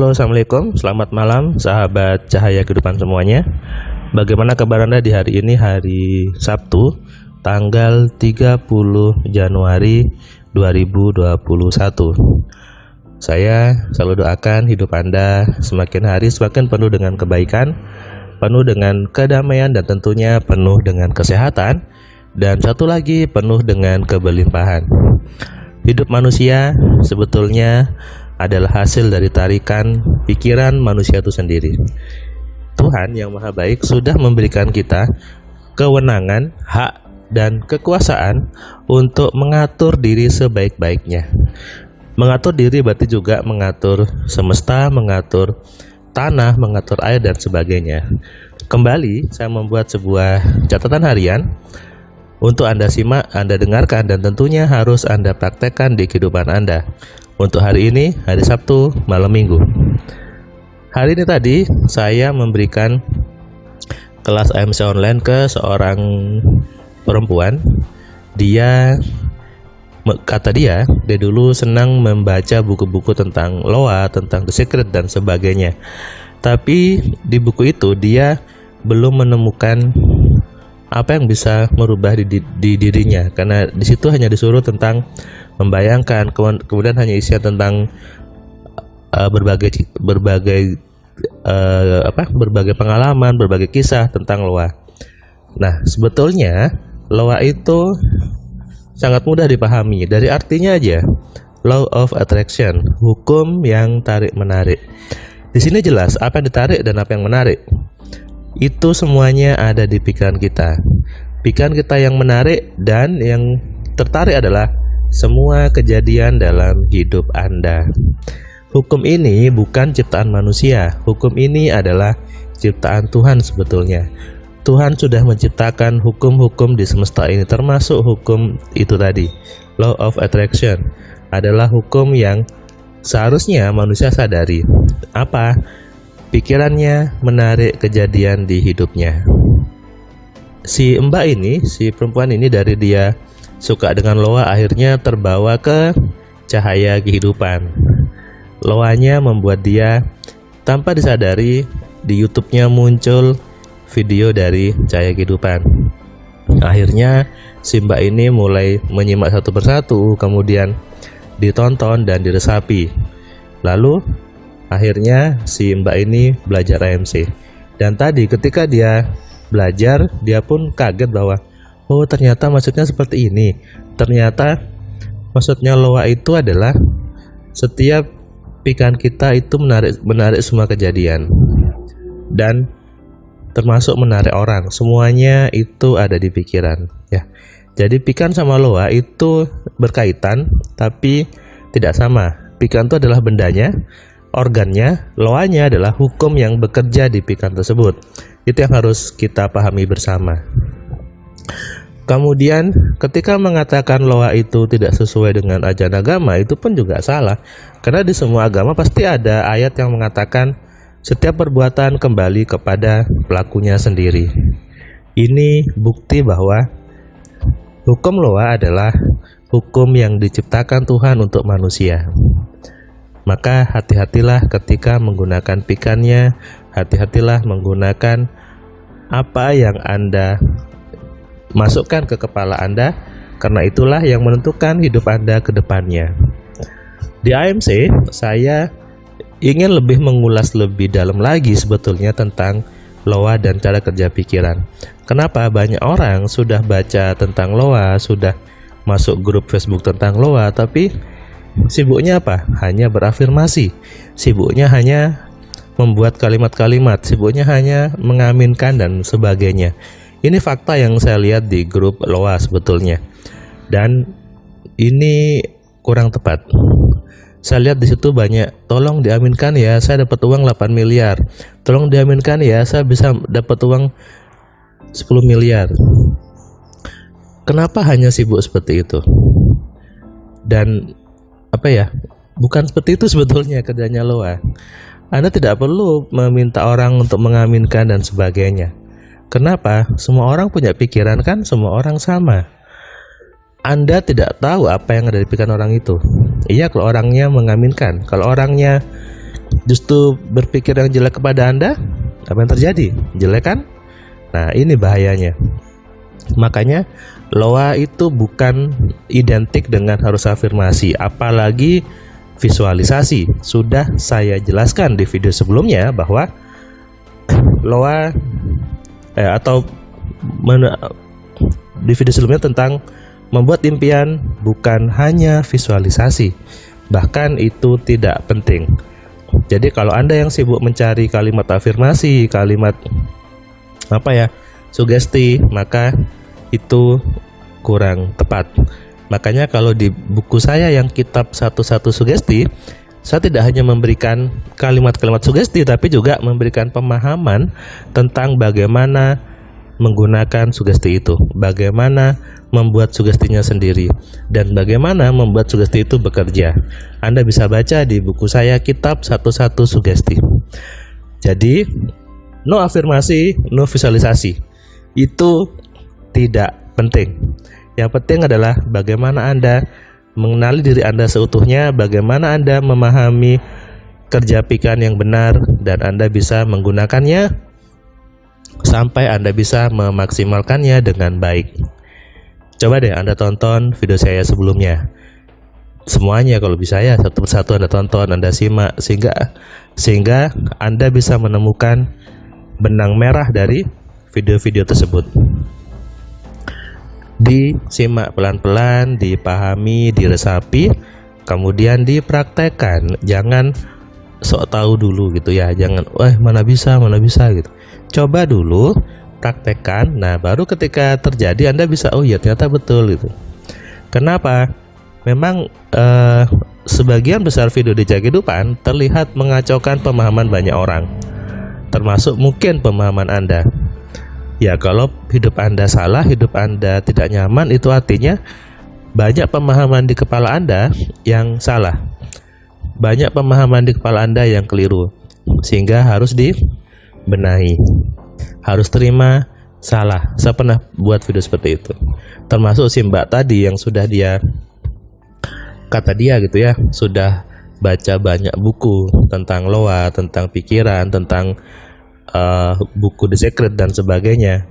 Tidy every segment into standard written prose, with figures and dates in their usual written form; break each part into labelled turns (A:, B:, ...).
A: Halo, assalamualaikum, selamat malam sahabat cahaya kehidupan semuanya. Bagaimana kabar Anda di hari ini, hari Sabtu, tanggal 30 Januari 2021. Saya selalu doakan hidup Anda semakin hari semakin penuh dengan kebaikan, penuh dengan kedamaian, dan tentunya penuh dengan kesehatan. Dan satu lagi, penuh dengan keberlimpahan. Hidup manusia sebetulnya adalah hasil dari tarikan pikiran manusia itu sendiri. Tuhan yang Maha Baik sudah memberikan kita kewenangan, hak, dan kekuasaan untuk mengatur diri sebaik-baiknya. Mengatur diri berarti juga mengatur semesta, mengatur tanah, mengatur air, dan sebagainya. Kembali, saya membuat sebuah catatan harian untuk Anda simak, Anda dengarkan, dan tentunya harus Anda praktekkan di kehidupan Anda. Untuk hari ini, hari Sabtu, malam Minggu. Hari ini tadi, saya memberikan kelas AMC online ke seorang perempuan. Kata dia dulu senang membaca buku-buku tentang Loa, tentang The Secret, dan sebagainya. Tapi di buku itu, dia belum menemukan apa yang bisa merubah di dirinya, karena di situ hanya disuruh tentang membayangkan, kemudian hanya isinya tentang berbagai pengalaman, berbagai kisah tentang Loa. Nah, sebetulnya Loa itu sangat mudah dipahami dari artinya aja. Law of attraction, hukum yang tarik menarik. Di sini jelas apa yang ditarik dan apa yang menarik. Itu semuanya ada di pikiran kita. Pikiran kita yang menarik dan yang tertarik adalah semua kejadian dalam hidup Anda. Hukum ini bukan ciptaan manusia. Hukum ini adalah ciptaan Tuhan sebetulnya. Tuhan sudah menciptakan hukum-hukum di semesta ini, termasuk hukum itu tadi. Law of attraction adalah hukum yang seharusnya manusia sadari. Apa? Pikirannya menarik kejadian di hidupnya. Si mbak ini, si perempuan ini, dari dia suka dengan Loa akhirnya terbawa ke cahaya kehidupan. Loanya membuat dia tanpa disadari di YouTube-nya muncul video dari cahaya kehidupan. Akhirnya si mbak ini mulai menyimak satu persatu, kemudian ditonton dan diresapi. Lalu akhirnya si mbak ini belajar AMC. Dan tadi ketika dia belajar, dia pun kaget bahwa oh, ternyata maksudnya seperti ini. Ternyata maksudnya Loa itu adalah setiap pikiran kita itu menarik semua kejadian, dan termasuk menarik orang. Semuanya itu ada di pikiran, ya. Jadi pikiran sama Loa itu berkaitan tapi tidak sama. Pikiran itu adalah bendanya, organnya. Loanya adalah hukum yang bekerja di pikiran tersebut. Itu yang harus kita pahami bersama. Kemudian ketika mengatakan Loa itu tidak sesuai dengan ajaran agama, itu pun juga salah. Karena di semua agama pasti ada ayat yang mengatakan setiap perbuatan kembali kepada pelakunya sendiri. Ini bukti bahwa hukum Loa adalah hukum yang diciptakan Tuhan untuk manusia. Maka hati-hatilah ketika menggunakan pikirannya, hati-hatilah menggunakan apa yang Anda masukkan ke kepala Anda, karena itulah yang menentukan hidup Anda ke depannya. Di AMC, saya ingin lebih mengulas lebih dalam lagi sebetulnya tentang Loa dan cara kerja pikiran. Kenapa banyak orang sudah baca tentang Loa, sudah masuk grup Facebook tentang Loa, tapi sibuknya apa? Hanya berafirmasi. Sibuknya hanya membuat kalimat-kalimat, sibuknya hanya mengaminkan dan sebagainya. Ini fakta yang saya lihat di grup Loa sebetulnya, dan ini kurang tepat. Saya lihat di situ banyak, tolong diaminkan ya, saya dapat uang 8 miliar. Tolong diaminkan ya, saya bisa dapat uang 10 miliar. Kenapa hanya sibuk seperti itu? Dan bukan seperti itu sebetulnya kerjanya Loa. Anda tidak perlu meminta orang untuk mengaminkan dan sebagainya. Kenapa? Semua orang punya pikiran kan, semua orang sama. Anda tidak tahu apa yang ada di pikiran orang itu. Iya, kalau orangnya mengaminkan. Kalau orangnya justru berpikir yang jelek kepada Anda, apa yang terjadi? Jelek kan? Nah, ini bahayanya. Makanya loa itu bukan identik dengan harus afirmasi, apalagi visualisasi. Sudah saya jelaskan di video sebelumnya bahwa loa di video sebelumnya tentang membuat impian bukan hanya visualisasi, bahkan itu tidak penting. Jadi kalau Anda yang sibuk mencari kalimat afirmasi, kalimat sugesti, maka itu kurang tepat. Makanya kalau di buku saya yang kitab satu-satu sugesti, saya tidak hanya memberikan kalimat-kalimat sugesti, tapi juga memberikan pemahaman tentang bagaimana menggunakan sugesti itu, bagaimana membuat sugestinya sendiri, dan bagaimana membuat sugesti itu bekerja. Anda bisa baca di buku saya kitab satu-satu sugesti. Jadi no afirmasi, no visualisasi, itu tidak penting. Yang penting adalah bagaimana Anda mengenali diri Anda seutuhnya, bagaimana Anda memahami kerja pikiran yang benar, dan Anda bisa menggunakannya sampai Anda bisa memaksimalkannya dengan baik. Coba deh Anda tonton video saya sebelumnya. Semuanya kalau bisa ya, satu persatu Anda tonton, Anda simak, sehingga Anda bisa menemukan benang merah dari video-video tersebut. Disimak pelan-pelan, dipahami, diresapi, kemudian dipraktekkan. Jangan sok tahu dulu gitu ya, jangan mana bisa gitu. Coba dulu, praktekkan. Nah, baru ketika terjadi Anda bisa, oh iya ternyata betul gitu. Kenapa? Memang sebagian besar video di kehidupan terlihat mengacaukan pemahaman banyak orang, termasuk mungkin pemahaman Anda. Ya, kalau hidup Anda salah, hidup Anda tidak nyaman, itu artinya banyak pemahaman di kepala Anda yang salah, banyak pemahaman di kepala Anda yang keliru, sehingga harus dibenahi, harus terima salah. Saya pernah buat video seperti itu, termasuk si Mbak tadi yang sudah sudah baca banyak buku tentang loa, tentang pikiran, tentang buku The Secret dan sebagainya,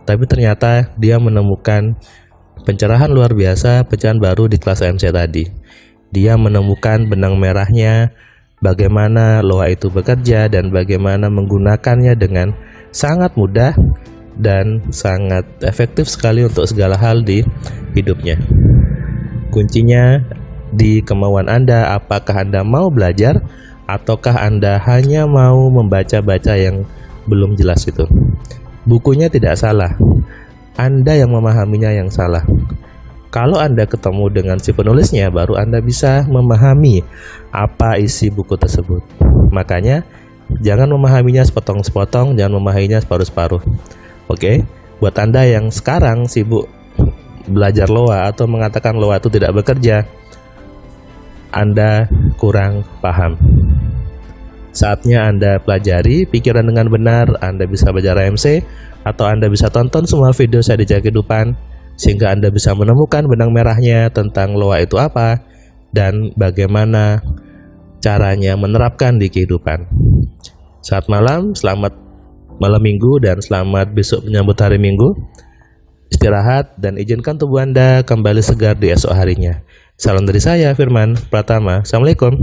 A: tapi ternyata dia menemukan pencerahan luar biasa, pencerahan baru di kelas MC tadi. Dia menemukan benang merahnya, bagaimana loa itu bekerja dan bagaimana menggunakannya dengan sangat mudah dan sangat efektif sekali untuk segala hal di hidupnya. Kuncinya di kemauan Anda. Apakah Anda mau belajar, ataukah Anda hanya mau membaca-baca yang belum jelas itu? Bukunya tidak salah, Anda yang memahaminya yang salah. Kalau Anda ketemu dengan si penulisnya, baru Anda bisa memahami apa isi buku tersebut. Makanya jangan memahaminya sepotong-sepotong, jangan memahaminya separuh-separuh. Oke? Buat Anda yang sekarang sibuk belajar loa atau mengatakan loa itu tidak bekerja, Anda kurang paham. Saatnya Anda pelajari pikiran dengan benar. Anda bisa belajar AMC, atau Anda bisa tonton semua video saya di kehidupan, sehingga Anda bisa menemukan benang merahnya tentang loa itu apa dan bagaimana caranya menerapkan di kehidupan. Selamat malam, selamat malam minggu, dan selamat besok menyambut hari Minggu. Istirahat dan izinkan tubuh Anda kembali segar di esok harinya. Salam dari saya, Firman Pratama. Assalamualaikum.